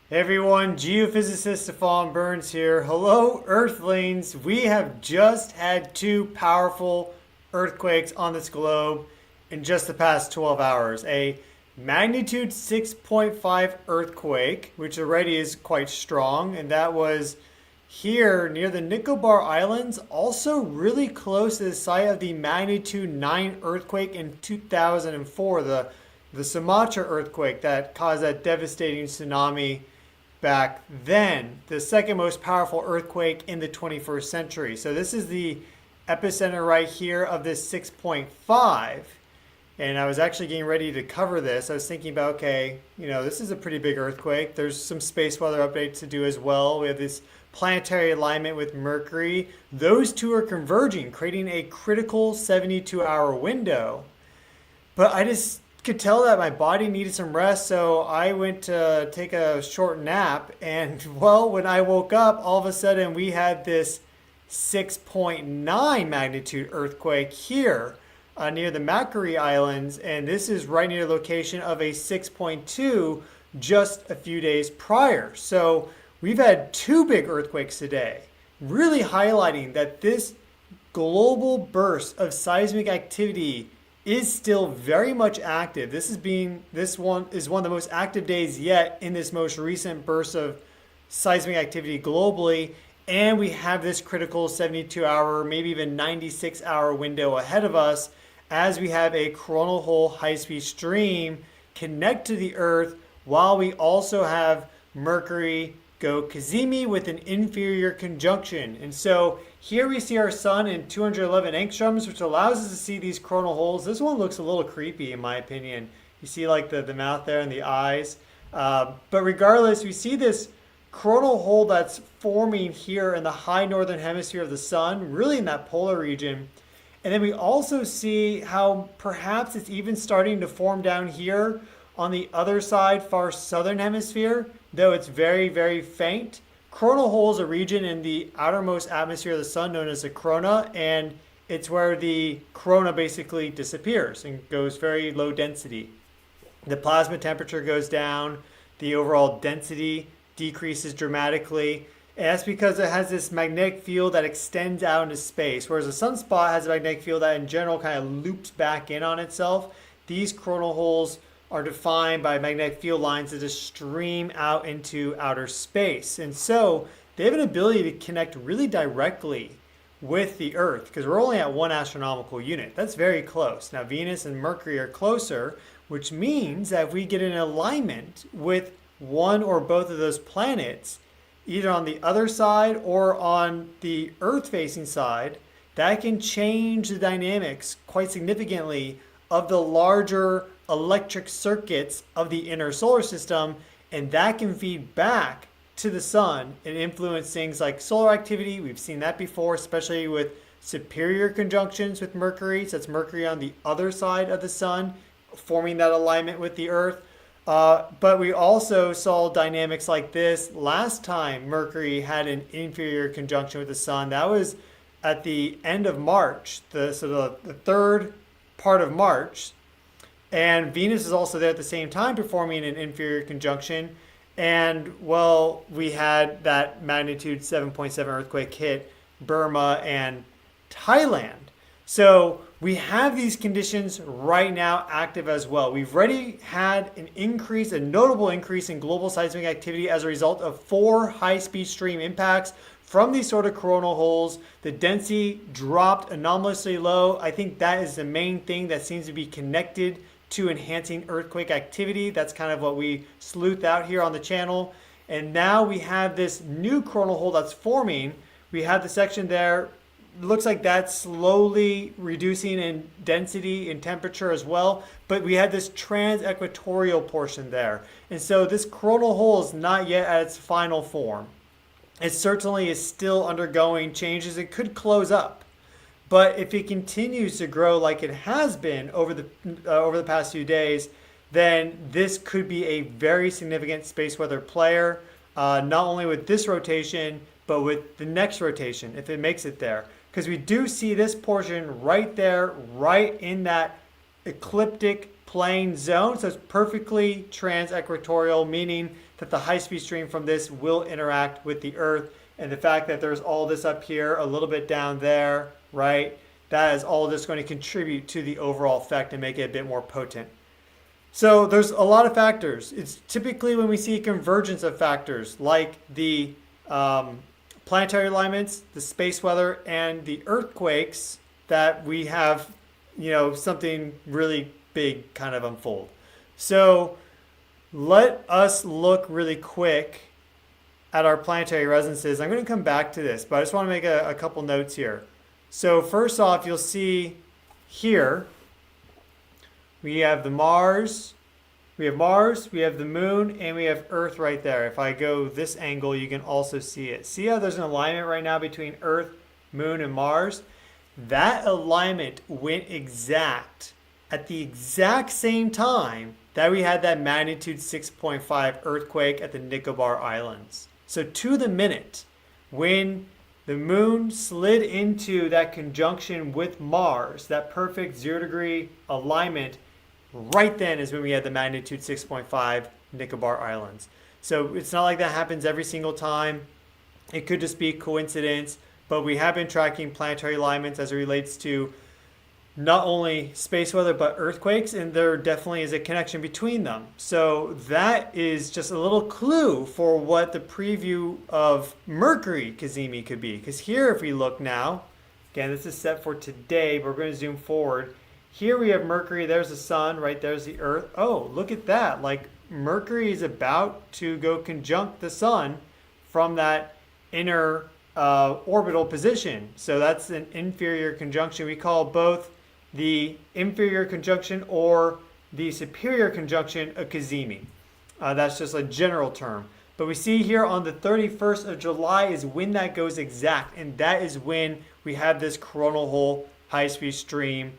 Hey everyone, geophysicist Stefan Burns here. Hello, Earthlings. We have just had two powerful earthquakes on this globe in just the past 12 hours. A magnitude 6.5 earthquake, which already is quite strong, and that was here near the Nicobar Islands, also really close to the site of the magnitude 9 earthquake in 2004, the Sumatra earthquake that caused that devastating tsunami back then, the second most powerful earthquake in the 21st century. So this is the epicenter right here of this 6.5. And I was actually getting ready to cover this. I was thinking about, okay, this is a pretty big earthquake. There's some space weather updates to do as well. We have this planetary alignment with Mercury. Those two are converging, creating a critical 72-hour window. But I just could tell that my body needed some rest, so I went to take a short nap. And well, when I woke up, all of a sudden we had this 6.9 magnitude earthquake here near the Mercury Islands, and this is right near the location of a 6.2 just a few days prior. So we've had two big earthquakes today, really highlighting that this global burst of seismic activity is still very much active. This one is one of the most active days yet in this most recent burst of seismic activity globally, and we have this critical 72-hour, maybe even 96-hour window ahead of us as we have a coronal hole high-speed stream connect to the Earth, while we also have Mercury go Cazimi with an inferior conjunction. And so here we see our sun in 211 angstroms, which allows us to see these coronal holes. This one looks a little creepy in my opinion. You see like the mouth there and the eyes. But regardless, we see this coronal hole that's forming here in the high northern hemisphere of the sun, really in that polar region. And then we also see how perhaps it's even starting to form down here on the other side, far southern hemisphere, though it's very, very faint. Coronal hole is a region in the outermost atmosphere of the sun known as the corona, and it's where the corona basically disappears and goes very low density. The plasma temperature goes down, the overall density decreases dramatically, and that's because it has this magnetic field that extends out into space, whereas a sunspot has a magnetic field that in general kind of loops back in on itself. These coronal holes are defined by magnetic field lines that just stream out into outer space. And so they have an ability to connect really directly with the Earth because we're only at 1 astronomical unit. That's very close. Now Venus and Mercury are closer, which means that if we get in alignment with one or both of those planets, either on the other side or on the Earth-facing side, that can change the dynamics quite significantly of the larger electric circuits of the inner solar system, and that can feed back to the sun and influence things like solar activity. We've seen that before, especially with superior conjunctions with Mercury. So that's Mercury on the other side of the sun, forming that alignment with the Earth. But we also saw dynamics like this last time Mercury had an inferior conjunction with the sun. That was at the end of March, the third part of March. And Venus is also there at the same time performing an inferior conjunction. And well, we had that magnitude 7.7 earthquake hit Burma and Thailand. So we have these conditions right now active as well. We've already had a notable increase in global seismic activity as a result of 4 high-speed stream impacts from these sort of coronal holes. The density dropped anomalously low. I think that is the main thing that seems to be connected to enhancing earthquake activity. That's kind of what we sleuth out here on the channel. And now we have this new coronal hole that's forming. We have the section there. It looks like that's slowly reducing in density and temperature as well. But we had this trans-equatorial portion there. And so this coronal hole is not yet at its final form. It certainly is still undergoing changes. It could close up. But if it continues to grow like it has been over the past few days, then this could be a very significant space weather player, not only with this rotation, but with the next rotation, if it makes it there. Because we do see this portion right there, right in that ecliptic plane zone. So it's perfectly trans-equatorial, meaning that the high-speed stream from this will interact with the Earth. And the fact that there's all this up here, a little bit down there, right? That is all just going to contribute to the overall effect and make it a bit more potent. So there's a lot of factors. It's typically when we see a convergence of factors like the planetary alignments, the space weather, and the earthquakes that we have, something really big kind of unfold. So let us look really quick at our planetary resonances. I'm going to come back to this, but I just want to make a couple notes here. So first off, you'll see here, we have Mars, we have the moon, and we have Earth right there. If I go this angle, you can also see it. See how there's an alignment right now between Earth, moon, and Mars? That alignment went exact at the exact same time that we had that magnitude 6.5 earthquake at the Nicobar Islands. So to the minute, when the moon slid into that conjunction with Mars, that perfect 0-degree alignment, right then is when we had the magnitude 6.5 Nicobar Islands. So it's not like that happens every single time. It could just be coincidence, but we have been tracking planetary alignments as it relates to not only space weather, but earthquakes, and there definitely is a connection between them. So that is just a little clue for what the preview of Mercury Cazimi could be. Because here, if we look now, again, this is set for today, but we're going to zoom forward. Here we have Mercury, there's the sun, right, there's the Earth. Oh, look at that. Like Mercury is about to go conjunct the sun from that inner orbital position. So that's an inferior conjunction. We call both the inferior conjunction or the superior conjunction a Cazimi. That's just a general term. But we see here on the 31st of July is when that goes exact. And that is when we have this coronal hole high-speed stream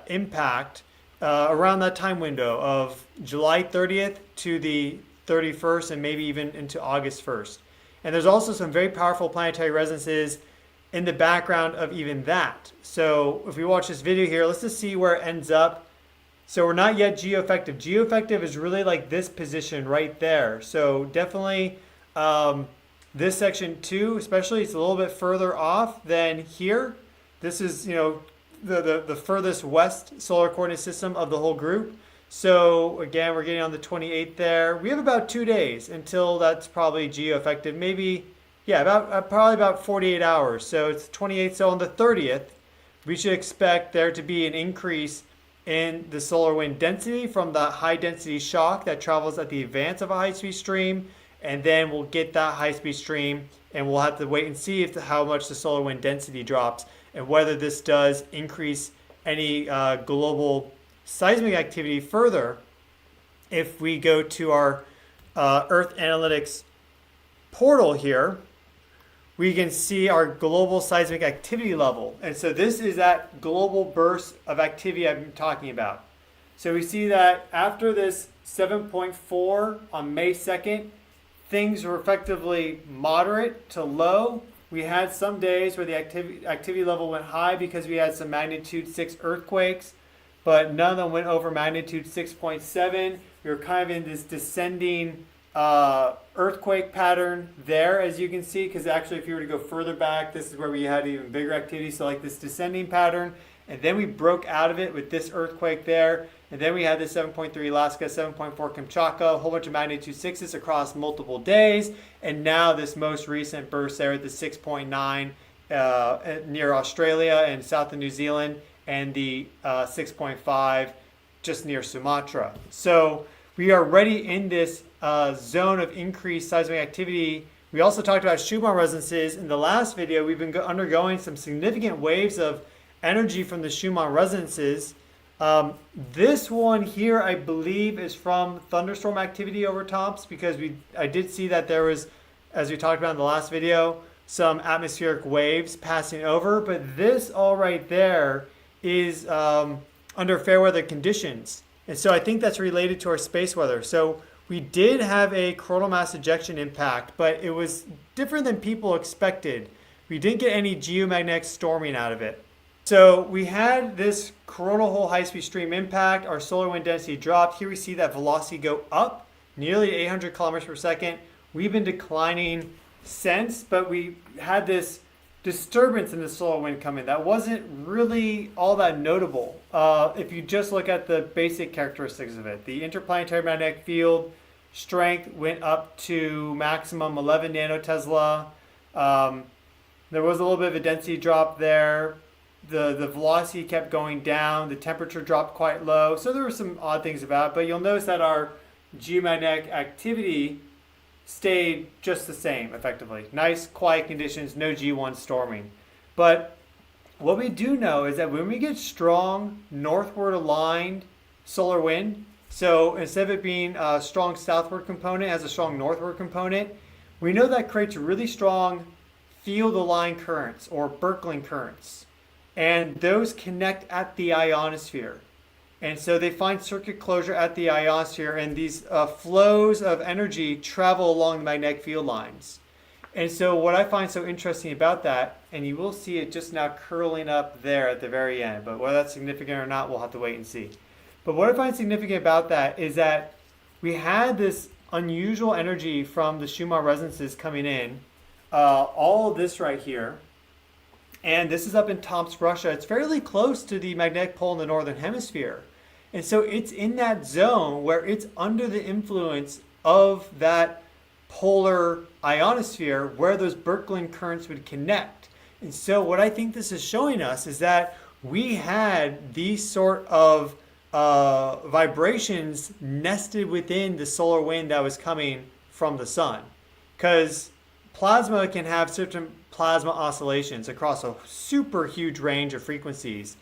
impact around that time window of July 30th to the 31st and maybe even into August 1st. And there's also some very powerful planetary resonances in the background of even that. So if we watch this video here, let's just see where it ends up. So we're not yet geoeffective. Geoeffective is really like this position right there. So definitely this section too, especially, it's a little bit further off than here. This is, the furthest west solar coordinate system of the whole group. So again, we're getting on the 28th there. We have about 2 days until that's probably geoeffective. Maybe, yeah, probably about 48 hours. So it's 28th. So on the 30th, we should expect there to be an increase in the solar wind density from the high density shock that travels at the advance of a high speed stream. And then we'll get that high speed stream and we'll have to wait and see how much the solar wind density drops and whether this does increase any global seismic activity further. If we go to our Earth Analytics portal here, we can see our global seismic activity level. And so this is that global burst of activity I've been talking about. So we see that after this 7.4 on May 2nd, things were effectively moderate to low. We had some days where the activity level went high because we had some magnitude 6 earthquakes, but none of them went over magnitude 6.7. We were kind of in this descending earthquake pattern there, as you can see, because actually if you were to go further back, this is where we had even bigger activity, so like this descending pattern, and then we broke out of it with this earthquake there, and then we had this 7.3 Alaska, 7.4 Kamchatka, a whole bunch of magnitude 6s across multiple days, and now this most recent burst there at the 6.9 near Australia and south of New Zealand, and the 6.5 just near Sumatra. So we are already in this zone of increased seismic activity. We also talked about Schumann resonances. In the last video, we've been undergoing some significant waves of energy from the Schumann resonances. This one here, I believe, is from thunderstorm activity over tops, because I did see that there was, as we talked about in the last video, some atmospheric waves passing over. But this all right there is under fair weather conditions. And so I think that's related to our space weather. So we did have a coronal mass ejection impact, but it was different than people expected. We didn't get any geomagnetic storming out of it. So we had this coronal hole high-speed stream impact. Our solar wind density dropped. Here we see that velocity go up. nearly 800 kilometers per second. We've been declining since, but we had this disturbance in the solar wind coming that wasn't really all that notable. If you just look at the basic characteristics of it, the interplanetary magnetic field strength went up to maximum 11 nanotesla. There was a little bit of a density drop there. The velocity kept going down. The temperature dropped quite low. So there were some odd things about it, but you'll notice that our geomagnetic activity stayed just the same, effectively. Nice, quiet conditions, no G1 storming. But what we do know is that when we get strong, northward aligned solar wind, so instead of it being a strong southward component, it has a strong northward component, we know that creates really strong field-aligned currents, or Birkeland currents. And those connect at the ionosphere. And so they find circuit closure at the ionosphere, and these flows of energy travel along the magnetic field lines. And so what I find so interesting about that, and you will see it just now curling up there at the very end, but whether that's significant or not, we'll have to wait and see. But what I find significant about that is that we had this unusual energy from the Schumann resonances coming in, all of this right here, and this is up in Tomsk, Russia. It's fairly close to the magnetic pole in the northern hemisphere. And so it's in that zone where it's under the influence of that polar ionosphere where those Birkeland currents would connect. And so what I think this is showing us is that we had these sort of vibrations nested within the solar wind that was coming from the sun. Because plasma can have certain plasma oscillations across a super huge range of frequencies.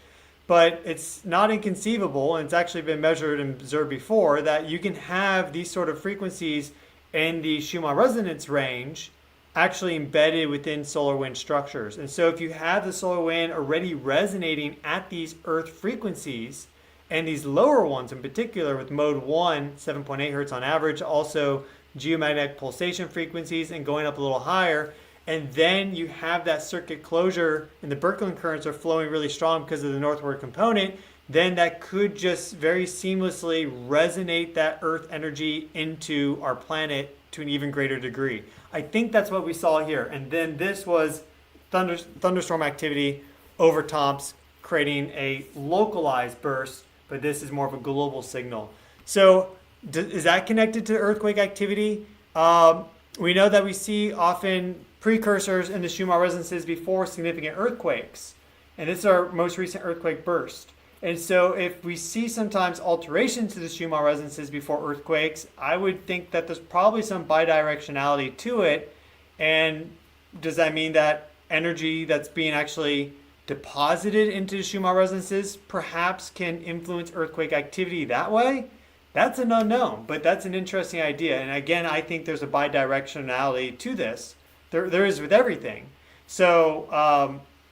But it's not inconceivable, and it's actually been measured and observed before, that you can have these sort of frequencies in the Schumann resonance range actually embedded within solar wind structures. And so if you have the solar wind already resonating at these Earth frequencies, and these lower ones in particular with mode 1, 7.8 hertz on average, also geomagnetic pulsation frequencies and going up a little higher, and then you have that circuit closure and the Birkeland currents are flowing really strong because of the northward component, then that could just very seamlessly resonate that Earth energy into our planet to an even greater degree. I think that's what we saw here. And then this was thunderstorm activity over Tomsk, creating a localized burst, but this is more of a global signal. So is that connected to earthquake activity? We know that we see often precursors in the Schumann resonances before significant earthquakes. And this is our most recent earthquake burst. And so if we see sometimes alterations to the Schumann resonances before earthquakes, I would think that there's probably some bidirectionality to it. And does that mean that energy that's being actually deposited into the Schumann resonances perhaps can influence earthquake activity that way? That's an unknown, but that's an interesting idea. And again, I think there's a bidirectionality to this. There is with everything. So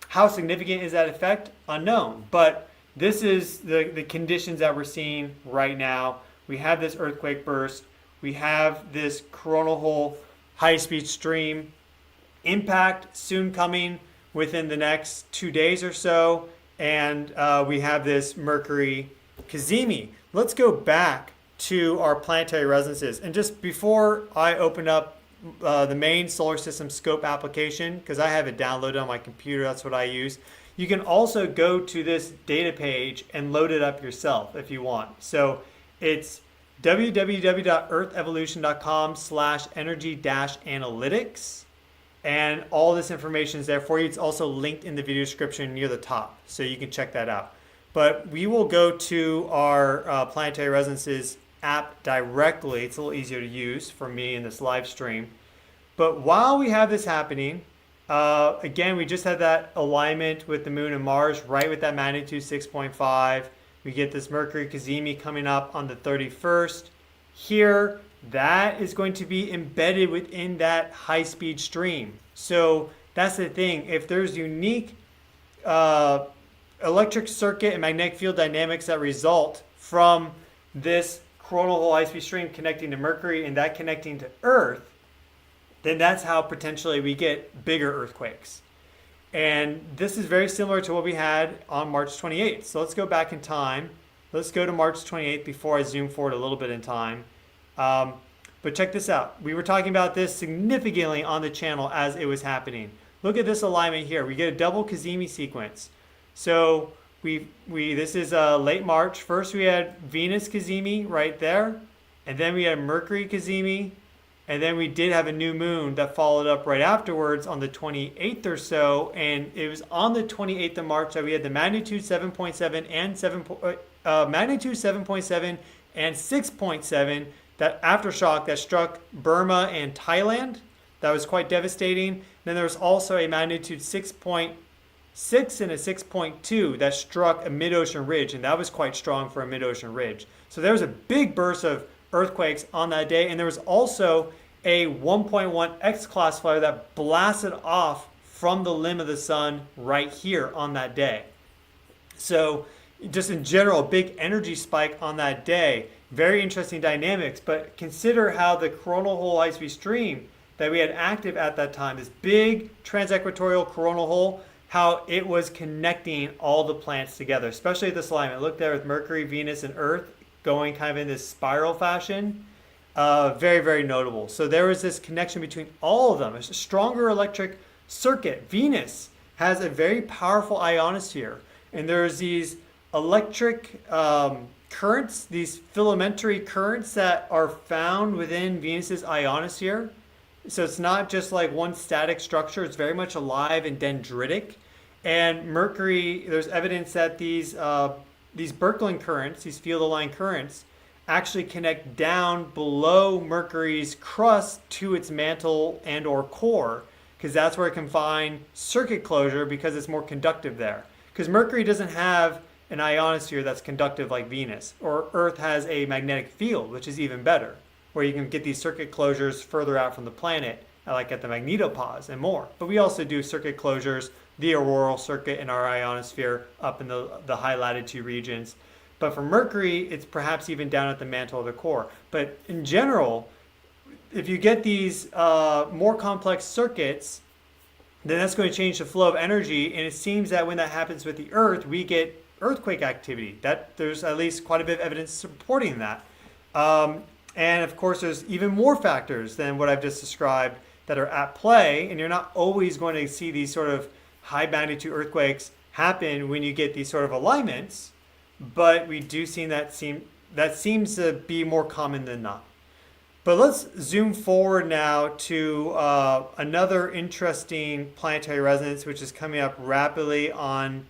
how significant is that effect? Unknown. But this is the conditions that we're seeing right now. We have this earthquake burst. We have this coronal hole high-speed stream impact soon coming within the next 2 days or so. And we have this Mercury Cazimi. Let's go back to our planetary resonances. And just before I open up the main solar system scope application, because I have it downloaded on my computer, that's what I use. You can also go to this data page and load it up yourself if you want. So it's www.earthevolution.com/energy-analytics. And all this information is there for you. It's also linked in the video description near the top, so you can check that out. But we will go to our planetary resonances app directly. It's a little easier to use for me in this live stream. But while we have this happening, again, we just had that alignment with the moon and Mars right with that magnitude 6.5. We get this Mercury Cazimi coming up on the 31st. Here, that is going to be embedded within that high-speed stream. So that's the thing. If there's unique electric circuit and magnetic field dynamics that result from this coronal hole high-speed stream connecting to Mercury and that connecting to Earth, then that's how potentially we get bigger earthquakes. And this is very similar to what we had on March 28th. So let's go back in time. Let's go to March 28th before I zoom forward a little bit in time. But check this out. We were talking about this significantly on the channel as it was happening. Look at this alignment here. We get a double Cazimi sequence. So this is late March. First we had Venus Cazimi right there, and then we had Mercury Cazimi, and then we did have a new moon that followed up right afterwards on the 28th or so, and it was on the 28th of March that we had the magnitude 7.7 and magnitude 7.7 and 6.7, that aftershock that struck Burma and Thailand. That was quite devastating. Then there was also a magnitude 6.6 and a 6.2 that struck a mid-ocean ridge, and that was quite strong for a mid-ocean ridge. So there was a big burst of earthquakes on that day, and there was also a 1.1 X-class flare that blasted off from the limb of the sun right here on that day. So just in general, a big energy spike on that day. Very interesting dynamics, but consider how the coronal hole high-speed stream that we had active at that time, this big trans-equatorial coronal hole, how it was connecting all the planets together, especially this alignment. Look there with Mercury, Venus, and Earth going kind of in this spiral fashion. Very, very notable. So there was this connection between all of them. It's a stronger electric circuit. Venus has a very powerful ionosphere, and there's these electric currents, these filamentary currents that are found within Venus's ionosphere. So it's not just like one static structure. It's very much alive and dendritic. And Mercury, there's evidence that these Birkeland currents, these field-aligned currents, actually connect down below Mercury's crust to its mantle and or core, because that's where it can find circuit closure because it's more conductive there. Because Mercury doesn't have an ionosphere that's conductive like Venus, or Earth has a magnetic field, which is even better, where you can get these circuit closures further out from the planet, like at the magnetopause and more. But we also do circuit closures, the auroral circuit in our ionosphere up in the high latitude regions. But for Mercury, it's perhaps even down at the mantle of the core. But in general, if you get these more complex circuits, then that's going to change the flow of energy. And it seems that when that happens with the Earth, we get earthquake activity. That there's at least quite a bit of evidence supporting that. And of course, there's even more factors than what I've just described that are at play. And you're not always going to see these sort of high magnitude earthquakes happen when you get these sort of alignments. But we do see that seems to be more common than not. But let's zoom forward now to another interesting planetary resonance, which is coming up rapidly on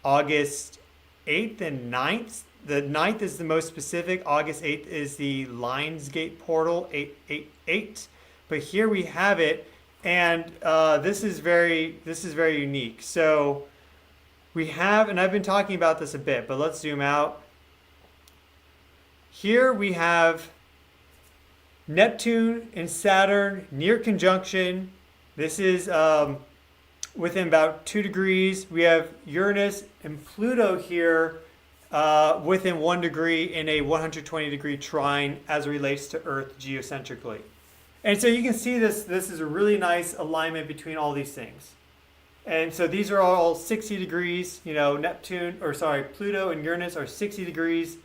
August 8th and 9th. The 9th is the most specific. August 8th is the Lionsgate portal, 888. But here we have it, and this is very unique. So we have, and I've been talking about this a bit, but let's zoom out. Here we have Neptune and Saturn near conjunction. This is within about 2 degrees. We have Uranus and Pluto here within 1 degree in a 120-degree trine as it relates to Earth geocentrically. And so you can see this is a really nice alignment between all these things. And so these are all 60 degrees, Pluto and Uranus are 60 degrees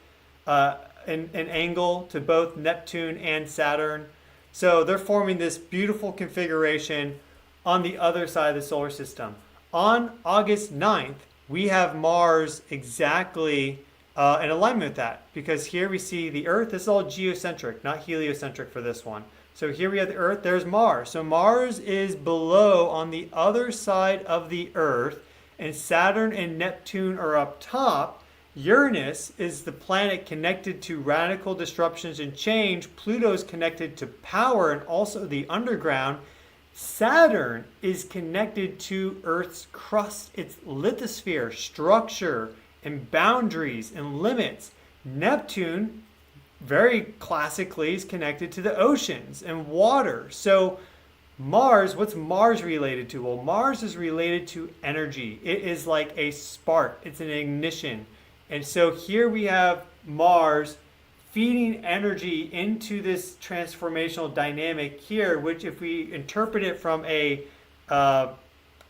in angle to both Neptune and Saturn. So they're forming this beautiful configuration on the other side of the solar system. On August 9th, we have Mars exactly in alignment with that, because here we see the Earth. This is all geocentric, not heliocentric for this one. So here we have the Earth, there's Mars. So Mars is below on the other side of the Earth, and Saturn and Neptune are up top. Uranus is the planet connected to radical disruptions and change. Pluto's connected to power and also the underground. Saturn is connected to Earth's crust, its lithosphere, structure, and boundaries and limits. Neptune, very classically, is connected to the oceans and water. So Mars, what's Mars related to? Well, Mars is related to energy. It is like a spark. It's an ignition. And so here we have Mars feeding energy into this transformational dynamic here, which if we interpret it from a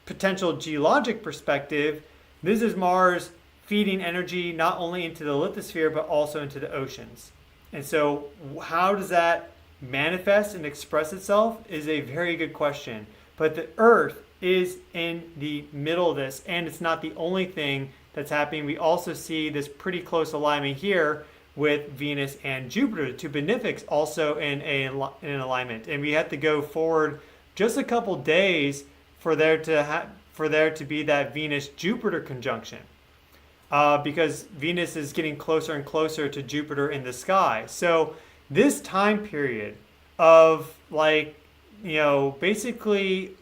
potential geologic perspective, this is Mars feeding energy not only into the lithosphere, but also into the oceans. And so how does that manifest and express itself is a very good question. But the Earth is in the middle of this, and it's not the only thing that's happening. We also see this pretty close alignment here with Venus and Jupiter. The two benefics also in an alignment, and we have to go forward just a couple days for there to be that Venus-Jupiter conjunction, because Venus is getting closer and closer to Jupiter in the sky. So this time period of basically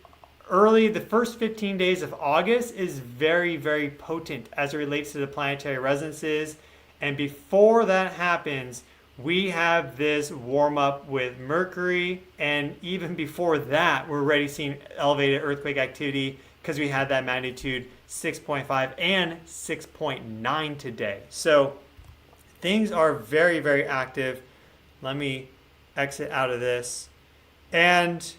the first 15 days of August is very, very potent as it relates to the planetary resonances. And before that happens, we have this warm up with Mercury. And even before that, we're already seeing elevated earthquake activity because we had that magnitude 6.5 and 6.9 today. So things are very, very active. Let me exit out of this. And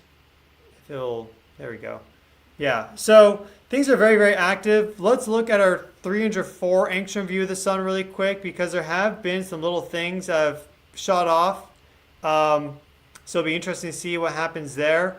there we go. Yeah, so things are very, very active. Let's look at our 304 angstrom view of the sun really quick, because there have been some little things that have shot off. So it'll be interesting to see what happens there.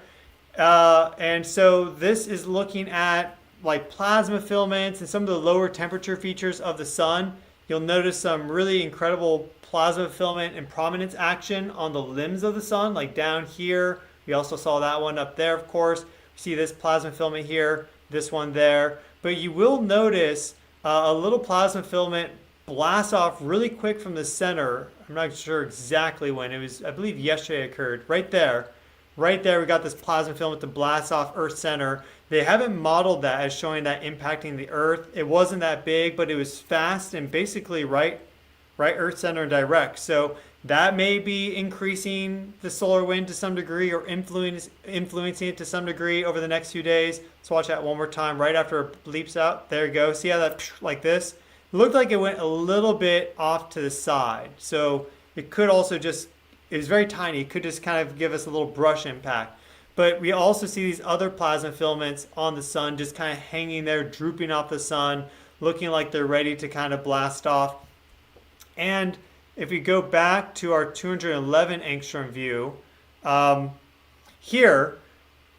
And so this is looking at like plasma filaments and some of the lower temperature features of the sun. You'll notice some really incredible plasma filament and prominence action on the limbs of the sun, like down here. We also saw that one up there, of course. See this plasma filament here, this one there. But you will notice a little plasma filament blast off really quick from the center. I'm not sure exactly when. It was, I believe yesterday occurred. Right there. Right there we got this plasma filament to blast off Earth center. They haven't modeled that as showing that impacting the Earth. It wasn't that big, but it was fast and basically right Earth center and direct. So that may be increasing the solar wind to some degree, or influencing it to some degree over the next few days. Let's watch that one more time right after it bleeps out. There you go. See how that, like this? It looked like it went a little bit off to the side. So it could also just, it was very tiny. It could just kind of give us a little brush impact. But we also see these other plasma filaments on the sun just kind of hanging there, drooping off the sun, looking like they're ready to kind of blast off. And if we go back to our 211 angstrom view, here,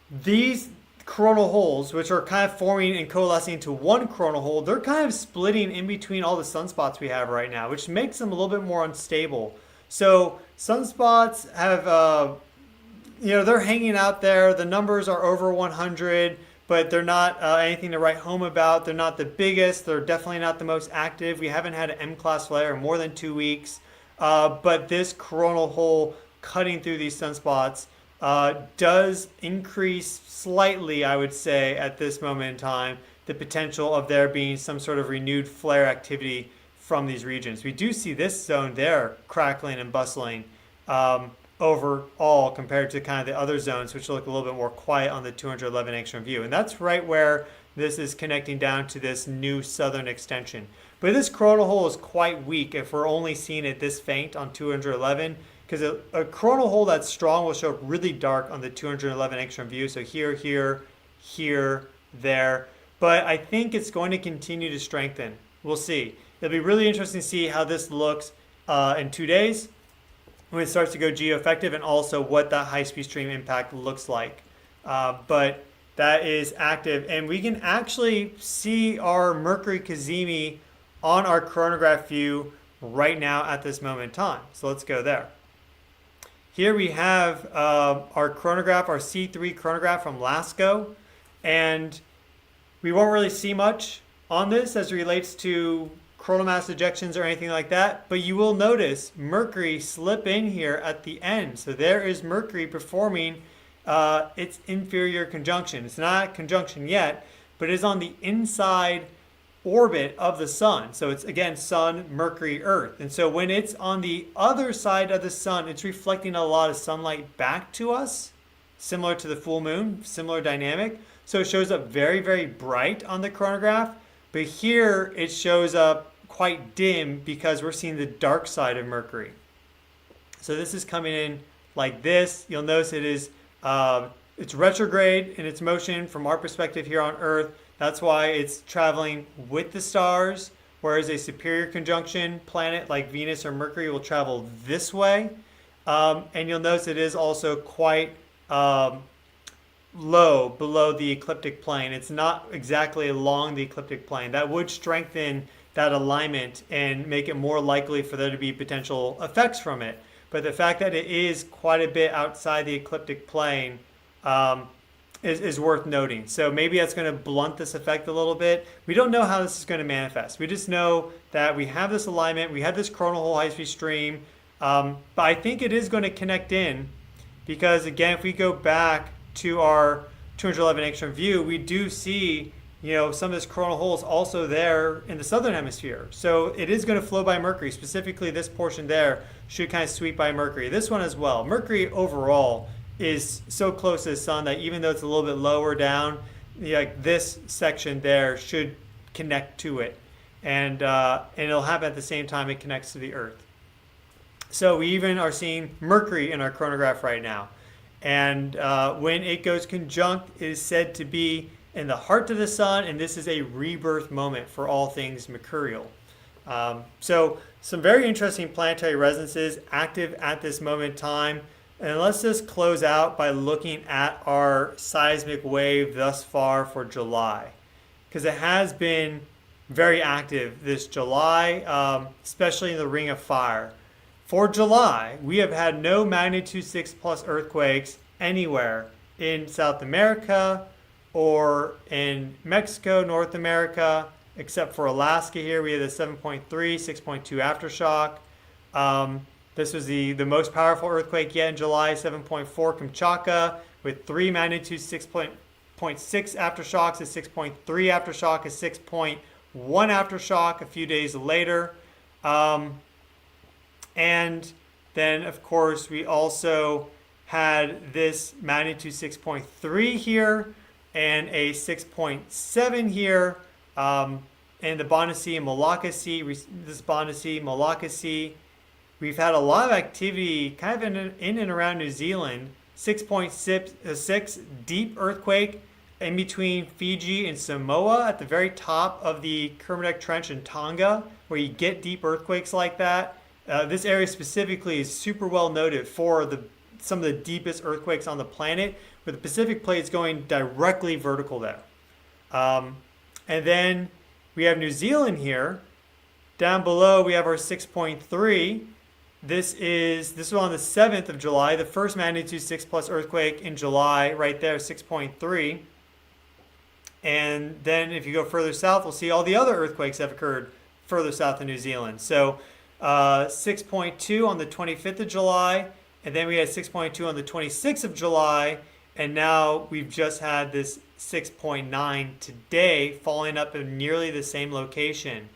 these coronal holes, which are kind of forming and coalescing into one coronal hole, they're kind of splitting in between all the sunspots we have right now, which makes them a little bit more unstable. So sunspots have, they're hanging out there. The numbers are over 100, but they're not anything to write home about. They're not the biggest. They're definitely not the most active. We haven't had an M-class flare in more than 2 weeks. But this coronal hole cutting through these sunspots does increase slightly, I would say, at this moment in time, the potential of there being some sort of renewed flare activity from these regions. We do see this zone there crackling and bustling overall compared to kind of the other zones, which look a little bit more quiet on the 211 angstrom view. And that's right where this is connecting down to this new southern extension. But this coronal hole is quite weak if we're only seeing it this faint on 211, because a coronal hole that's strong will show up really dark on the 211 angstrom view. So here, here, there. But I think it's going to continue to strengthen. We'll see. It'll be really interesting to see how this looks in 2 days when it starts to go geoeffective, and also what that high-speed stream impact looks like. But that is active, and we can actually see our Mercury Cazimi on our coronagraph view right now at this moment in time. So let's go there. Here we have our coronagraph, our C3 coronagraph from LASCO, and we won't really see much on this as it relates to coronal mass ejections or anything like that, but you will notice Mercury slip in here at the end. So there is Mercury performing its inferior conjunction. It's not a conjunction yet, but it is on the inside orbit of the sun. So it's, again, sun, Mercury, Earth. And so when it's on the other side of the sun, it's reflecting a lot of sunlight back to us, similar to the full moon, similar dynamic. So it shows up very, very bright on the coronagraph, but here it shows up quite dim because we're seeing the dark side of Mercury. So this is coming in like this. You'll notice it is it's retrograde in its motion from our perspective here on Earth. That's why it's traveling with the stars, whereas a superior conjunction planet like Venus or Mercury will travel this way. And you'll notice it is also quite low below the ecliptic plane. It's not exactly along the ecliptic plane. That would strengthen that alignment and make it more likely for there to be potential effects from it. But the fact that it is quite a bit outside the ecliptic plane is worth noting. So maybe that's going to blunt this effect a little bit. We don't know how this is going to manifest. We just know that we have this alignment, we have this coronal hole high-speed stream, but I think it is going to connect in because, again, if we go back to our 211 angstrom view, we do see, some of this coronal hole is also there in the southern hemisphere. So it is going to flow by Mercury. Specifically, this portion there should kind of sweep by Mercury. This one as well. Mercury overall is so close to the sun that even though it's a little bit lower down, like this section there should connect to it. And it'll happen at the same time it connects to the Earth. So we even are seeing Mercury in our chronograph right now. And when it goes conjunct, it is said to be in the heart of the sun, and this is a rebirth moment for all things mercurial. So some very interesting planetary resonances active at this moment in time. And let's just close out by looking at our seismic wave thus far for July, because it has been very active this July, especially in the Ring of Fire. For July, we have had no magnitude 6 plus earthquakes anywhere in South America or in Mexico, North America, except for Alaska here. We had a 7.3, 6.2 aftershock. This was the most powerful earthquake yet in July, 7.4 Kamchatka, with 3 magnitude 6.6 aftershocks, a 6.3 aftershock, a 6.1 aftershock a few days later. And then, of course, we also had this magnitude 6.3 here and a 6.7 here. And the Banda Sea and Malacca Sea, this Banda Sea, Malacca Sea. We've had a lot of activity kind of in and around New Zealand. 6.6 deep earthquake in between Fiji and Samoa at the very top of the Kermadec Trench in Tonga, where you get deep earthquakes like that. This area specifically is super well noted for some of the deepest earthquakes on the planet, with the Pacific plates going directly vertical there. And then we have New Zealand here. Down below we have our 6.3. This was on the 7th of July, the first magnitude 6 plus earthquake in July, right there, 6.3. And then if you go further south, we'll see all the other earthquakes that have occurred further south in New Zealand. So 6.2 on the 25th of July, and then we had 6.2 on the 26th of July, and now we've just had this 6.9 today, falling up in nearly the same location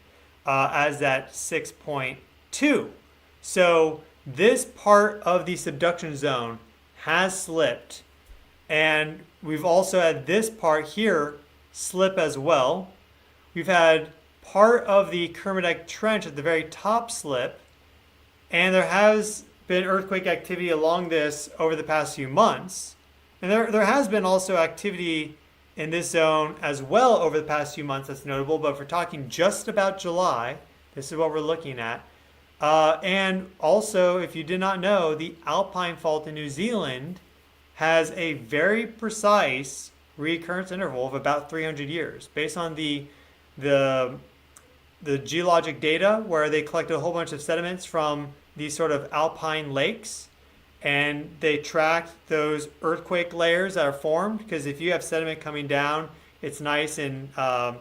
as that 6.2. So this part of the subduction zone has slipped, and we've also had this part here slip as well. We've had part of the Kermadec Trench at the very top slip, and there has been earthquake activity along this over the past few months. And there has been also activity in this zone as well over the past few months that's notable, but if we're talking just about July, this is what we're looking at. And also, if you did not know, the Alpine fault in New Zealand has a very precise recurrence interval of about 300 years, based on the geologic data, where they collected a whole bunch of sediments from these sort of alpine lakes, and they tracked those earthquake layers that are formed, because if you have sediment coming down, it's nice and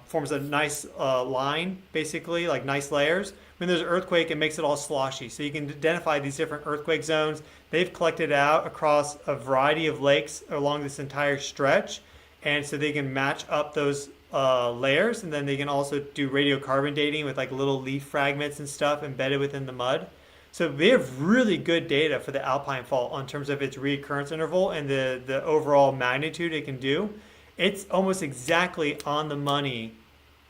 forms a nice line, basically, like nice layers. When there's an earthquake, it makes it all sloshy. So you can identify these different earthquake zones. They've collected out across a variety of lakes along this entire stretch, and so they can match up those layers, and then they can also do radiocarbon dating with like little leaf fragments and stuff embedded within the mud. So they have really good data for the Alpine fault in terms of its recurrence interval and the overall magnitude it can do. It's almost exactly on the money,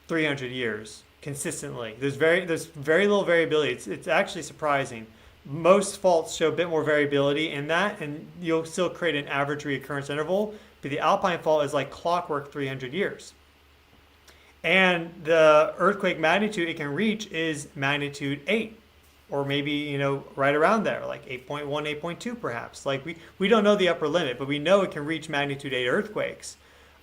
300 years consistently. There's very little variability. It's actually surprising. Most faults show a bit more variability in that, and you'll still create an average recurrence interval. But the Alpine fault is like clockwork, 300 years. And the earthquake magnitude it can reach is magnitude 8. or maybe, you know, right around there, like 8.1, 8.2 perhaps. Like we don't know the upper limit, but we know it can reach magnitude 8 earthquakes.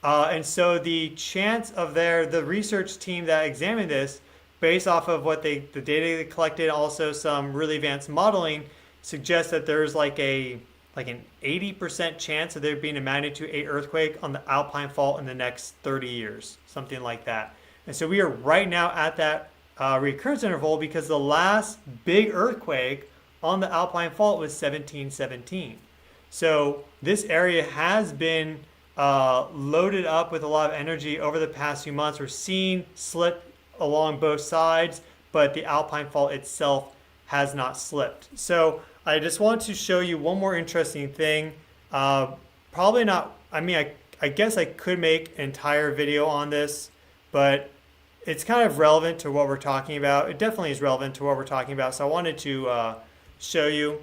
And so the chance of the research team that examined this, based off of the data they collected, also some really advanced modeling, suggests that there's like an 80% chance of there being a magnitude 8 earthquake on the Alpine fault in the next 30 years, something like that. And so we are right now at that recurrence interval, because the last big earthquake on the Alpine fault was 1717. So this area has been loaded up with a lot of energy over the past few months. We're seeing slip along both sides, but the Alpine fault itself has not slipped. So I just want to show you one more interesting thing. Probably not, I mean, I guess I could make an entire video on this, but it's kind of relevant to what we're talking about. It definitely is relevant to what we're talking about. So I wanted to show you.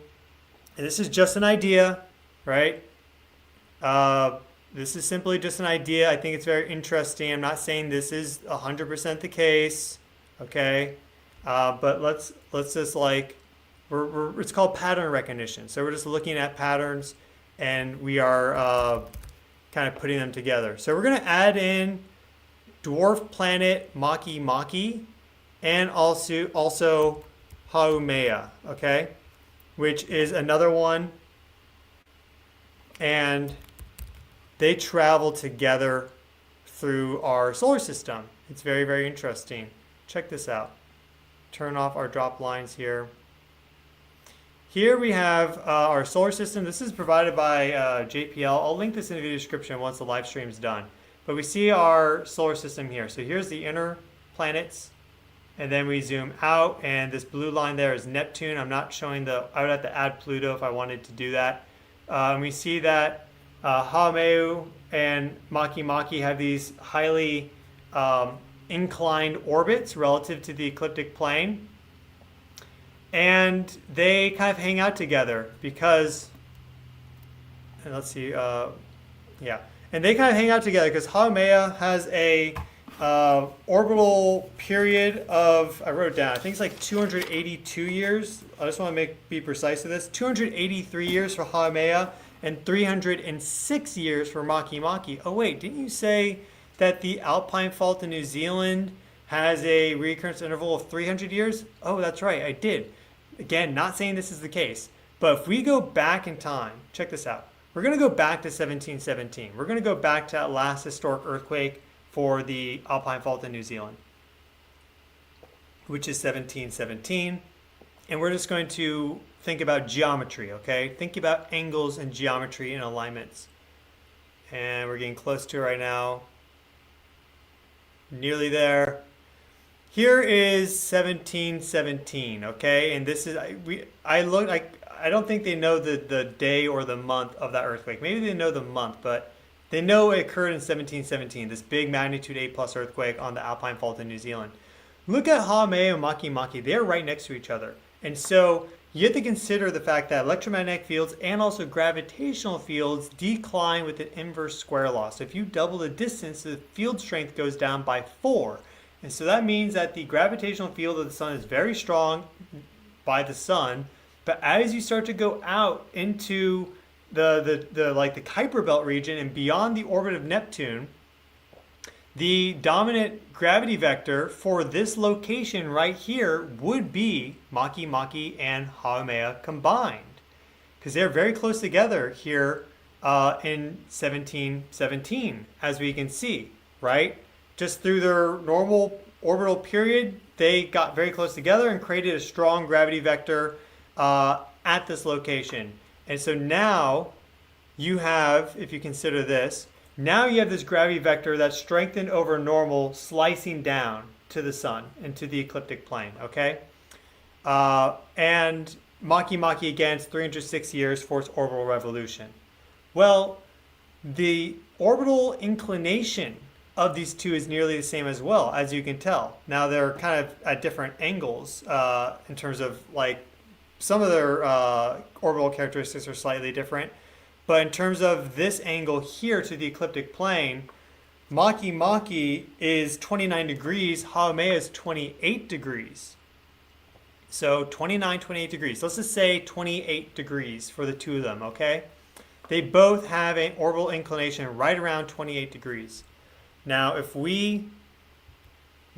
And this is just an idea, right? This is simply just an idea. I think it's very interesting. I'm not saying this is 100% the case, okay? But let's just like, it's called pattern recognition. So we're just looking at patterns, and we are kind of putting them together. So we're going to add in dwarf planet Makemake and also Haumea, okay? Which is another one. And they travel together through our solar system. It's very, very interesting. Check this out. Turn off our drop lines here. Here we have our solar system. This is provided by JPL. I'll link this in the video description once the live stream is done. But we see our solar system here. So here's the inner planets. And then we zoom out, and this blue line there is Neptune. I'm not showing I would have to add Pluto if I wanted to do that. And we see that Haumea and Makemake have these highly inclined orbits relative to the ecliptic plane. And they kind of hang out together because, and let's see, yeah. And they kind of hang out together because Haumea has a orbital period of, I wrote it down, I think it's like 282 years. I just want to be precise with this. 283 years for Haumea and 306 years for Makemake. Oh wait, didn't you say that the Alpine fault in New Zealand has a recurrence interval of 300 years? Oh, that's right, I did. Again, not saying this is the case, but if we go back in time, check this out. We're going to go back to 1717. We're going to go back to that last historic earthquake for the Alpine fault in New Zealand, which is 1717. And we're just going to think about geometry, okay? Think about angles and geometry and alignments. And we're getting close to it right now. Nearly there. Here is 1717, okay? And this is, I don't think they know the day or the month of that earthquake. Maybe they know the month, but they know it occurred in 1717, this big magnitude 8+ earthquake on the Alpine fault in New Zealand. Look at Haumea and Makemake. They're right next to each other. And so you have to consider the fact that electromagnetic fields and also gravitational fields decline with an inverse square law. So if you double the distance, the field strength goes down by 4. And so that means that the gravitational field of the sun is very strong by the sun. But as you start to go out into the Kuiper belt region and beyond the orbit of Neptune, the dominant gravity vector for this location right here would be Makemake and Haumea combined, because they're very close together here in 1717, as we can see, right? Just through their normal orbital period, they got very close together and created a strong gravity vector at this location. And so now you have, if you consider this, now you have this gravity vector that's strengthened over normal, slicing down to the sun and to the ecliptic plane, okay? And Makemake, again, it's 306 years for its orbital revolution. Well, the orbital inclination of these two is nearly the same as well, as you can tell. Now they're kind of at different angles in terms of like some of their orbital characteristics are slightly different. But in terms of this angle here to the ecliptic plane, Makemake is 29 degrees, Haumea is 28 degrees. So 29, 28 degrees. Let's just say 28 degrees for the two of them, okay? They both have an orbital inclination right around 28 degrees. Now, if we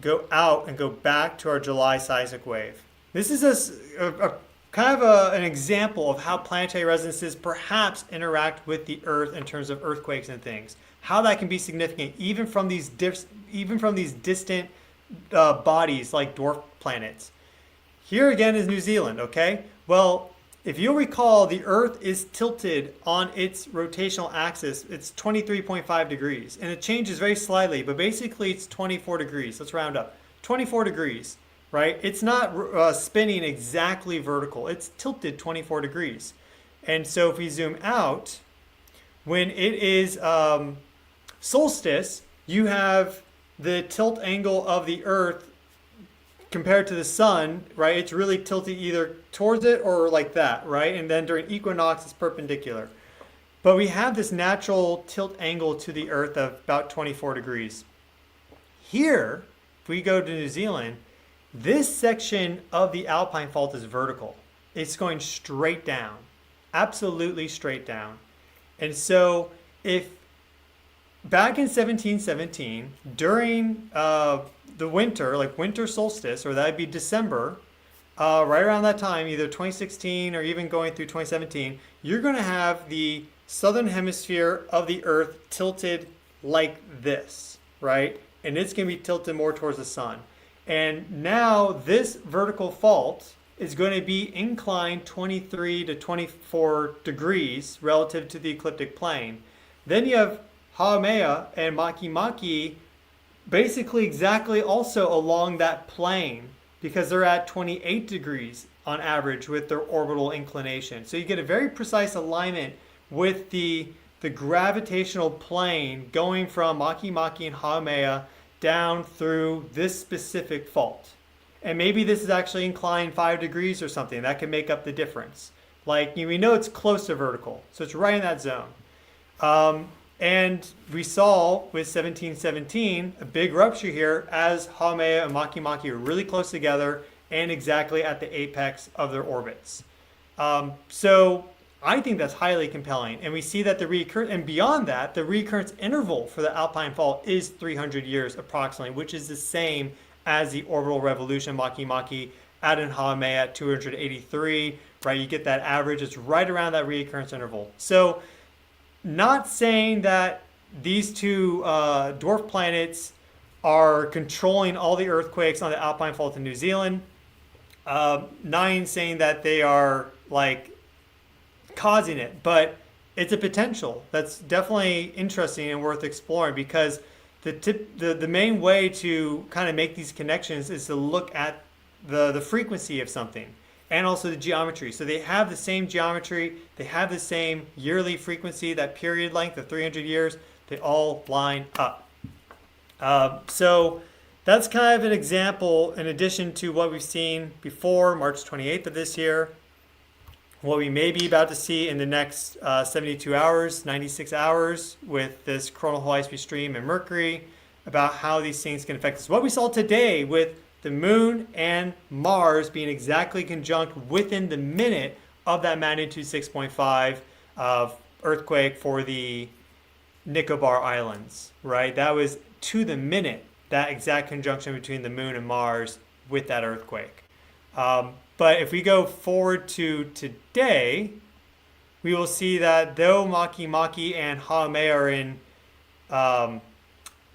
go out and go back to our July seismic wave, this is a kind of an example of how planetary resonances perhaps interact with the Earth in terms of earthquakes and things. How that can be significant even from these distant bodies like dwarf planets. Here again is New Zealand, okay? Well, if you'll recall, the Earth is tilted on its rotational axis. It's 23.5 degrees, and it changes very slightly, but basically it's 24 degrees. Let's round up. 24 degrees, right? It's not spinning exactly vertical. It's tilted 24 degrees. And so if we zoom out, when it is solstice, you have the tilt angle of the Earth compared to the sun, right? It's really tilted either towards it or like that, right? And then during equinox, it's perpendicular. But we have this natural tilt angle to the Earth of about 24 degrees. Here, if we go to New Zealand, this section of the Alpine fault is vertical. It's going straight down, absolutely straight down. And so if back in 1717, during the winter, like winter solstice, or that'd be December, right around that time, either 2016 or even going through 2017, you're going to have the southern hemisphere of the Earth tilted like this, right? And it's going to be tilted more towards the sun. And now this vertical fault is going to be inclined 23 to 24 degrees relative to the ecliptic plane. Then you have Haumea and Makemake basically exactly also along that plane because they're at 28 degrees on average with their orbital inclination. So you get a very precise alignment with the gravitational plane going from Makemake and Haumea down through this specific fault. And maybe this is actually inclined 5 degrees or something. That can make up the difference. Like, we know it's close to vertical, so it's right in that zone. And we saw with 1717 a big rupture here as Haumea and Makemake are really close together and exactly at the apex of their orbits. So I think that's highly compelling. And we see that and beyond that, the recurrence interval for the Alpine fault is 300 years approximately, which is the same as the orbital revolution Makemake at Haumea at 283, right? You get that average. It's right around that recurrence interval. So not saying that these two dwarf planets are controlling all the earthquakes on the Alpine fault in New Zealand. Not saying that they are like causing it, but it's a potential that's definitely interesting and worth exploring because the main way to kind of make these connections is to look at the frequency of something and also the geometry. So they have the same geometry, they have the same yearly frequency, that period length of 300 years, they all line up. So that's kind of an example in addition to what we've seen before March 28th of this year, what we may be about to see in the next 72 hours, 96 hours with this coronal high-speed stream and Mercury, about how these things can affect us. What we saw today with the moon and Mars being exactly conjunct within the minute of that magnitude 6.5 earthquake for the Nicobar Islands, right? That was to the minute, that exact conjunction between the moon and Mars with that earthquake. But if we go forward to today, we will see that though Makemake and Haumea are in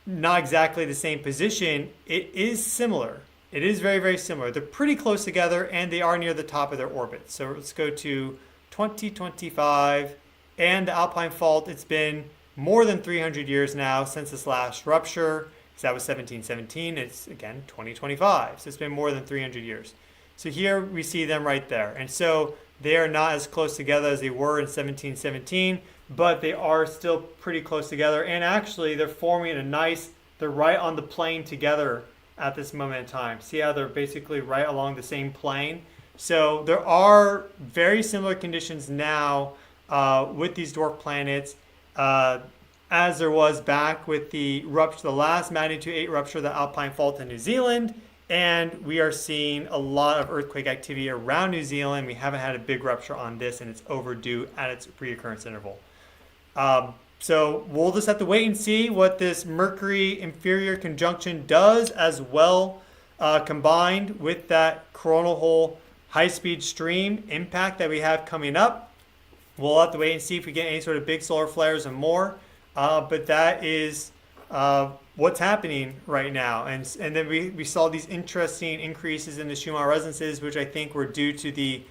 not exactly the same position, it is similar. It is very, very similar. They're pretty close together and they are near the top of their orbit. So let's go to 2025 and the Alpine fault. It's been more than 300 years now since this last rupture. So that was 1717. It's again 2025. So it's been more than 300 years. So here we see them right there. And so they are not as close together as they were in 1717, but they are still pretty close together. And actually they're forming they're right on the plane together at this moment in time. See how they're basically right along the same plane? So there are very similar conditions now with these dwarf planets as there was back with the last magnitude 8 rupture of the Alpine fault in New Zealand And we are seeing a lot of earthquake activity around New Zealand. We haven't had a big rupture on this, and it's overdue at its reoccurrence interval. So we'll just have to wait and see what this Mercury inferior conjunction does, as well combined with that coronal hole high-speed stream impact that we have coming up. We'll have to wait and see if we get any sort of big solar flares and more. But that is what's happening right now. And then we saw these interesting increases in the Schumann resonances, which I think were due to the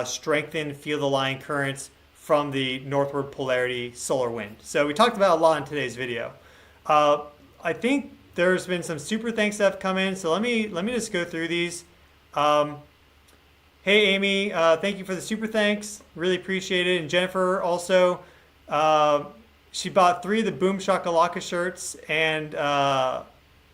strengthened field-aligned currents from the northward polarity solar wind. So we talked about a lot in today's video. I think there's been some super thanks that have come in. So let me just go through these. Hey, Amy, thank you for the super thanks. Really appreciate it. And Jennifer also, she bought 3 of the Boom Shakalaka shirts. And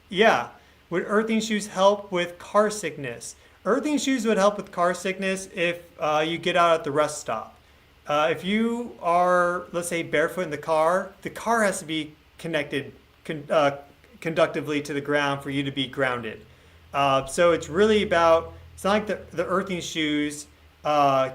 yeah, would earthing shoes help with car sickness? Earthing shoes would help with car sickness if you get out at the rest stop. If you are, let's say, barefoot in the car has to be connected conductively to the ground for you to be grounded. So it's really about, it's not like the earthing shoes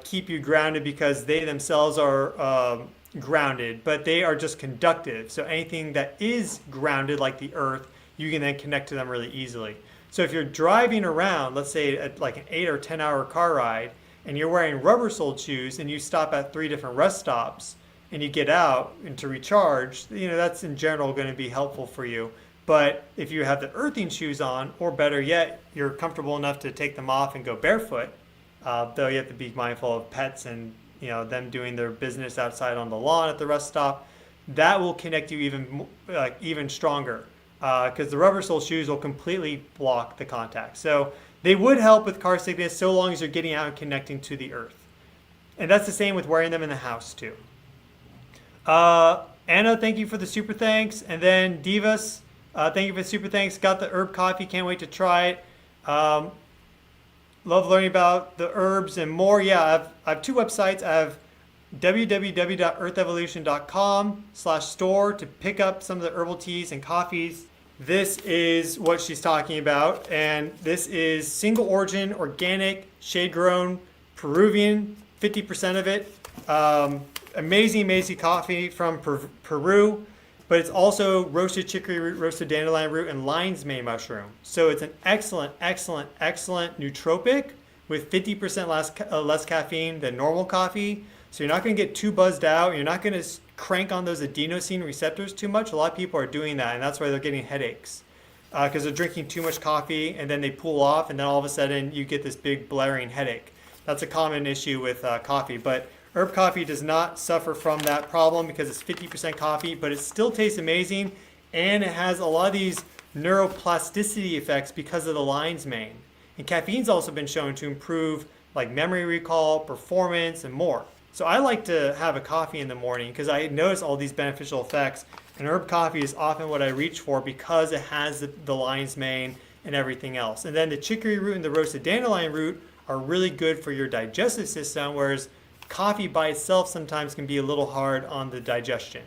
keep you grounded because they themselves are grounded, but they are just conductive. So anything that is grounded, like the earth, you can then connect to them really easily. So if you're driving around, let's say at like an 8 or 10 hour car ride, and you're wearing rubber-soled shoes and you stop at 3 different rest stops and you get out and to recharge, that's in general going to be helpful for you. But if you have the earthing shoes on, or better yet, you're comfortable enough to take them off and go barefoot, though you have to be mindful of pets and them doing their business outside on the lawn at the rest stop, that will connect you even stronger because the rubber-soled shoes will completely block the contact. So they would help with car sickness so long as you're getting out and connecting to the earth. And that's the same with wearing them in the house too. Anna, thank you for the super thanks. And then Divas, thank you for the super thanks. Got the herb coffee, can't wait to try it. Love learning about the herbs and more. Yeah, I have 2 websites. I have www.earthevolution.com/store to pick up some of the herbal teas and coffees. This is what she's talking about, and this is single origin, organic, shade grown, Peruvian, 50% of it. Amazing coffee from Peru, but it's also roasted chicory root, roasted dandelion root, and lion's mane mushroom. So it's an excellent nootropic with 50% less caffeine than normal coffee. So you're not going to get too buzzed out. You're not going to crank on those adenosine receptors too much. A lot of people are doing that, and that's why they're getting headaches because they're drinking too much coffee, and then they cool off, and then all of a sudden you get this big blaring headache. That's a common issue with coffee, but herb coffee does not suffer from that problem because it's 50% coffee, but it still tastes amazing, and it has a lot of these neuroplasticity effects because of the lion's mane. And caffeine's also been shown to improve like memory recall, performance, and more. So I like to have a coffee in the morning because I notice all these beneficial effects, and herb coffee is often what I reach for because it has the lion's mane and everything else. And then the chicory root and the roasted dandelion root are really good for your digestive system, whereas coffee by itself sometimes can be a little hard on the digestion.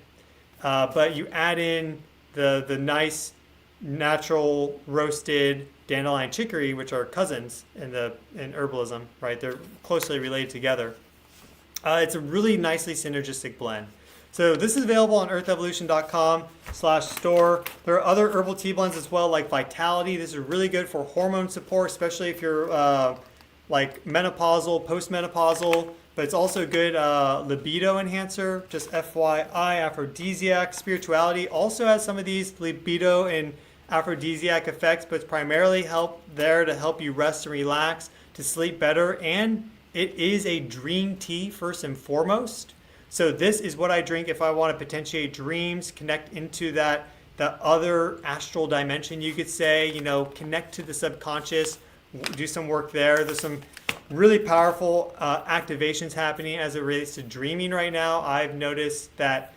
But you add in the nice natural roasted dandelion chicory, which are cousins in herbalism, right? They're closely related together. It's a really nicely synergistic blend. So this is available on earthevolution.com/store. There are other herbal tea blends as well, like Vitality. This is really good for hormone support, especially if you're like menopausal, postmenopausal. But it's also a good libido enhancer, just FYI, aphrodisiac. Spirituality also has some of these libido and aphrodisiac effects, but it's primarily to help you rest and relax, to sleep better, and it is a dream tea first and foremost. So this is what I drink if I want to potentiate dreams, connect into that other astral dimension, you could say, connect to the subconscious, do some work there. There's some really powerful activations happening as it relates to dreaming right now. I've noticed that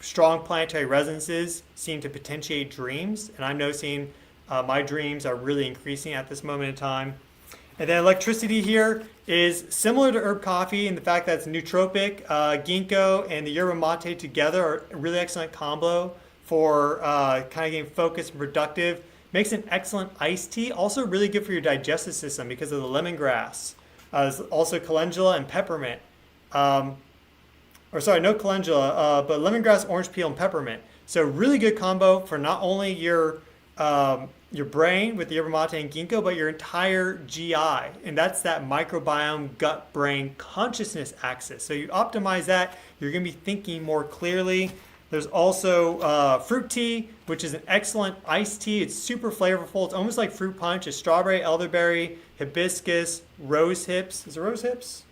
strong planetary resonances seem to potentiate dreams, and I'm noticing my dreams are really increasing at this moment in time. And then electricity here is similar to herb coffee in the fact that it's nootropic. Ginkgo and the yerba mate together are a really excellent combo for kind of getting focused and productive. Makes an excellent iced tea. Also really good for your digestive system because of the lemongrass. There's also calendula and peppermint. Or sorry, no calendula, but lemongrass, orange peel, and peppermint. So really good combo for not only your brain with the yerba mate and ginkgo, but your entire GI. And that's that microbiome, gut-brain consciousness axis. So you optimize that, you're going to be thinking more clearly. There's also fruit tea, which is an excellent iced tea. It's super flavorful. It's almost like fruit punch. It's strawberry, elderberry, hibiscus, rose hips. Is it rose hips?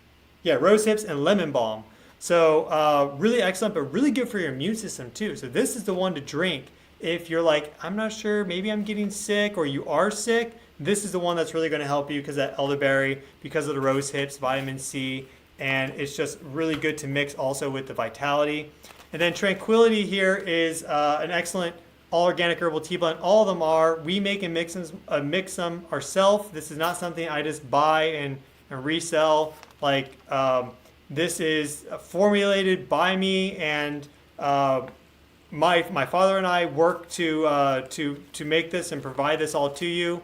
Yeah, rose hips and lemon balm. So really excellent, but really good for your immune system too. So this is the one to drink if you're like, I'm not sure, maybe I'm getting sick, or you are sick. This is the one that's really going to help you because of that elderberry, because of the rose hips, vitamin C, and it's just really good to mix also with the vitality. And then Tranquility here is an excellent all organic herbal tea blend. All of them are. We make and mix them ourselves. This is not something I just buy and resell. Like this is formulated by me, and my father and I work to make this and provide this all to you.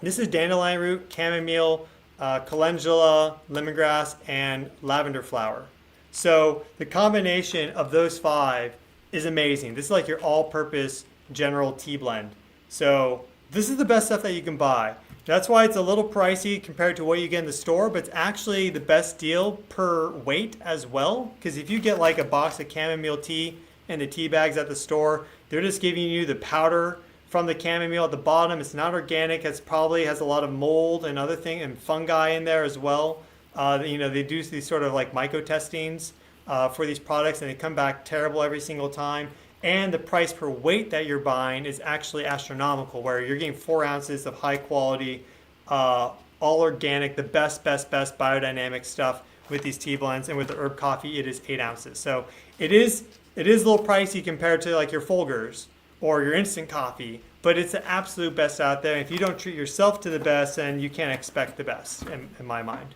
This is dandelion root, chamomile, calendula, lemongrass, and lavender flower. So the combination of those 5 is amazing. This is like your all-purpose general tea blend. So this is the best stuff that you can buy. That's why it's a little pricey compared to what you get in the store, but it's actually the best deal per weight as well. Because if you get like a box of chamomile tea in the tea bags at the store, they're just giving you the powder from the chamomile at the bottom. It's not organic. It probably has a lot of mold and other things and fungi in there as well. They do these sort of like myco testings for these products, and they come back terrible every single time. And the price per weight that you're buying is actually astronomical, where you're getting 4 ounces of high quality, all organic, the best biodynamic stuff with these tea blends. And with the herb coffee, it is 8 ounces. So it is a little pricey compared to like your Folgers or your instant coffee, but it's the absolute best out there. If you don't treat yourself to the best, then you can't expect the best in my mind.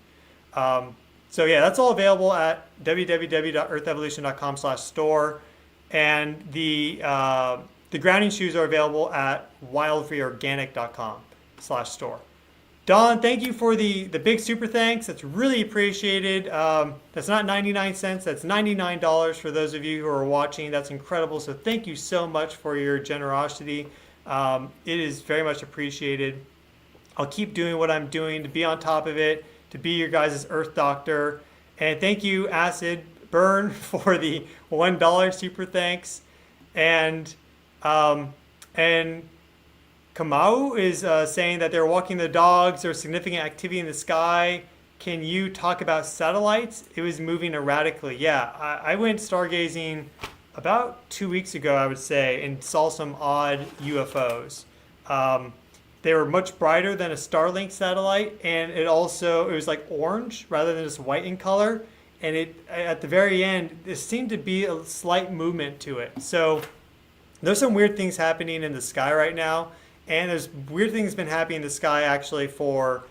So yeah, that's all available at www.earthevolution.com/store. And the grounding shoes are available at wildfreeorganic.com/store. Don, thank you for the big super thanks. That's really appreciated. That's not 99 cents. That's $99 for those of you who are watching. That's incredible. So thank you so much for your generosity. It is very much appreciated. I'll keep doing what I'm doing to be on top of it, to be your guys' Earth Doctor. And thank you, Acid Burn, for the $1 super thanks. And Kamau is saying that they're walking the dogs. There's significant activity in the sky. Can you talk about satellites? It was moving erratically. Yeah, I went stargazing about 2 weeks ago, I would say, and saw some odd UFOs. They were much brighter than a Starlink satellite, and it was like orange rather than just white in color. And at the very end, there seemed to be a slight movement to it. So there's some weird things happening in the sky right now, and there's weird things been happening in the sky actually for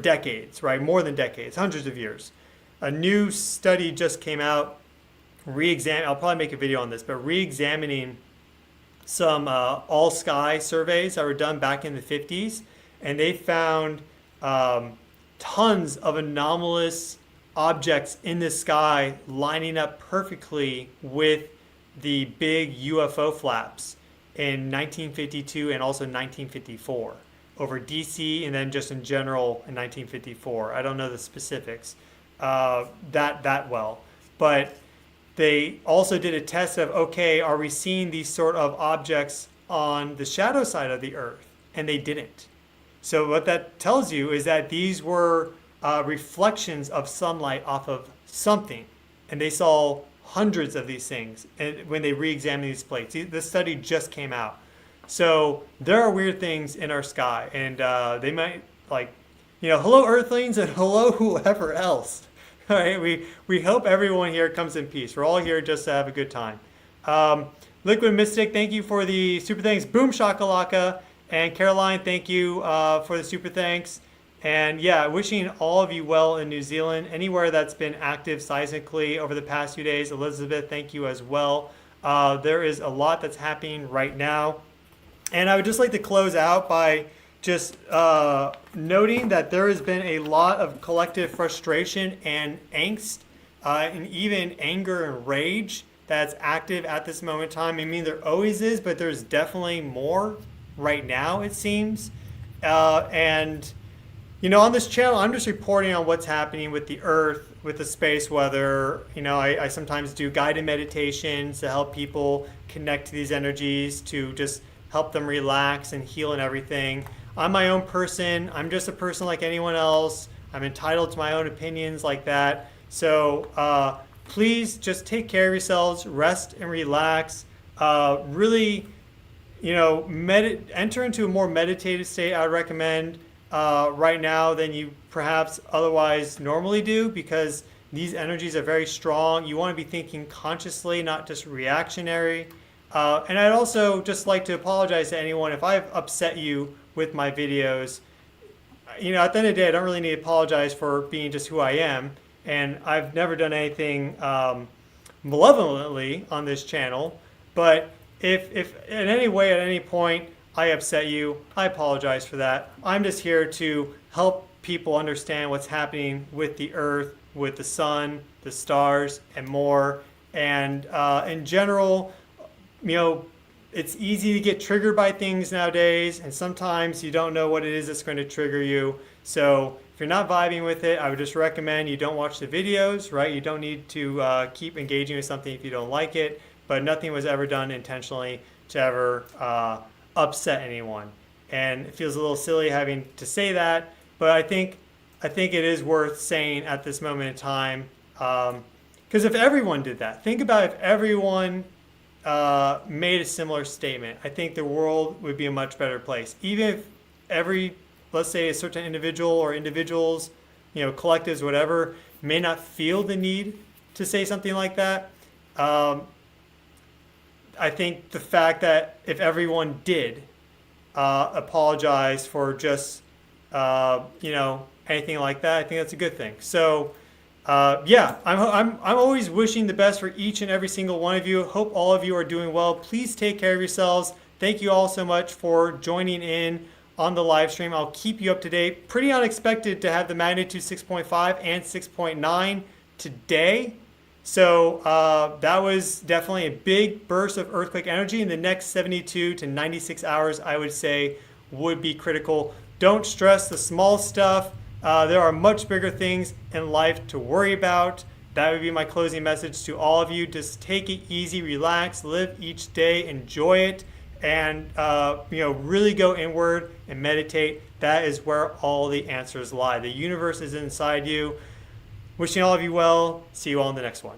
decades, right? More than decades, hundreds of years. A new study just came out. I'll probably make a video on this, but re-examining some all sky surveys that were done back in the 50s, and they found tons of anomalous objects in the sky lining up perfectly with the big UFO flaps in 1952 and also 1954 over DC, and then just in general in 1954. I don't know the specifics that well, but they also did a test of, okay, are we seeing these sort of objects on the shadow side of the Earth? And they didn't. So what that tells you is that these were reflections of sunlight off of something. And they saw hundreds of these things when they re-examined these plates. This study just came out. So there are weird things in our sky. And they might, hello Earthlings and hello whoever else. All right, we hope everyone here comes in peace. We're all here just to have a good time. Liquid Mystic, thank you for the super thanks. Boom Shakalaka. And Caroline, thank you for the super thanks. And yeah, wishing all of you well in New Zealand, anywhere that's been active seismically over the past few days. Elizabeth, thank you as well. There is a lot that's happening right now. And I would just like to close out by just noting that there has been a lot of collective frustration and angst, and even anger and rage that's active at this moment in time. I mean, there always is, but there's definitely more right now, it seems. And, on this channel, I'm just reporting on what's happening with the Earth, with the space weather. I sometimes do guided meditations to help people connect to these energies, to just help them relax and heal and everything. I'm my own person. I'm just a person like anyone else. I'm entitled to my own opinions like that. So please just take care of yourselves, rest and relax. Really, enter into a more meditative state, I would recommend right now than you perhaps otherwise normally do, because these energies are very strong. You want to be thinking consciously, not just reactionary. And I'd also just like to apologize to anyone if I've upset you with my videos. At the end of the day, I don't really need to apologize for being just who I am. And I've never done anything malevolently on this channel. But if in any way, at any point, I upset you, I apologize for that. I'm just here to help people understand what's happening with the Earth, with the sun, the stars, and more. And in general, it's easy to get triggered by things nowadays, and sometimes you don't know what it is that's going to trigger you. So if you're not vibing with it, I would just recommend you don't watch the videos, right? You don't need to keep engaging with something if you don't like it, but nothing was ever done intentionally to ever upset anyone. And it feels a little silly having to say that, but I think it is worth saying at this moment in time, because if everyone did that, think about if everyone made a similar statement, I think the world would be a much better place. Even if let's say a certain individual or individuals, collectives, whatever, may not feel the need to say something like that. I think the fact that if everyone did apologize for just, anything like that, I think that's a good thing. So, I'm always wishing the best for each and every single one of you. Hope all of you are doing well. Please take care of yourselves. Thank you all so much for joining in on the live stream. I'll keep you up to date. Pretty unexpected to have the magnitude 6.5 and 6.9 today. So that was definitely a big burst of earthquake energy. In the next 72 to 96 hours, I would say, would be critical. Don't stress the small stuff. There are much bigger things in life to worry about. That would be my closing message to all of you. Just take it easy, relax, live each day, enjoy it, and really go inward and meditate. That is where all the answers lie. The universe is inside you. Wishing all of you well. See you all in the next one.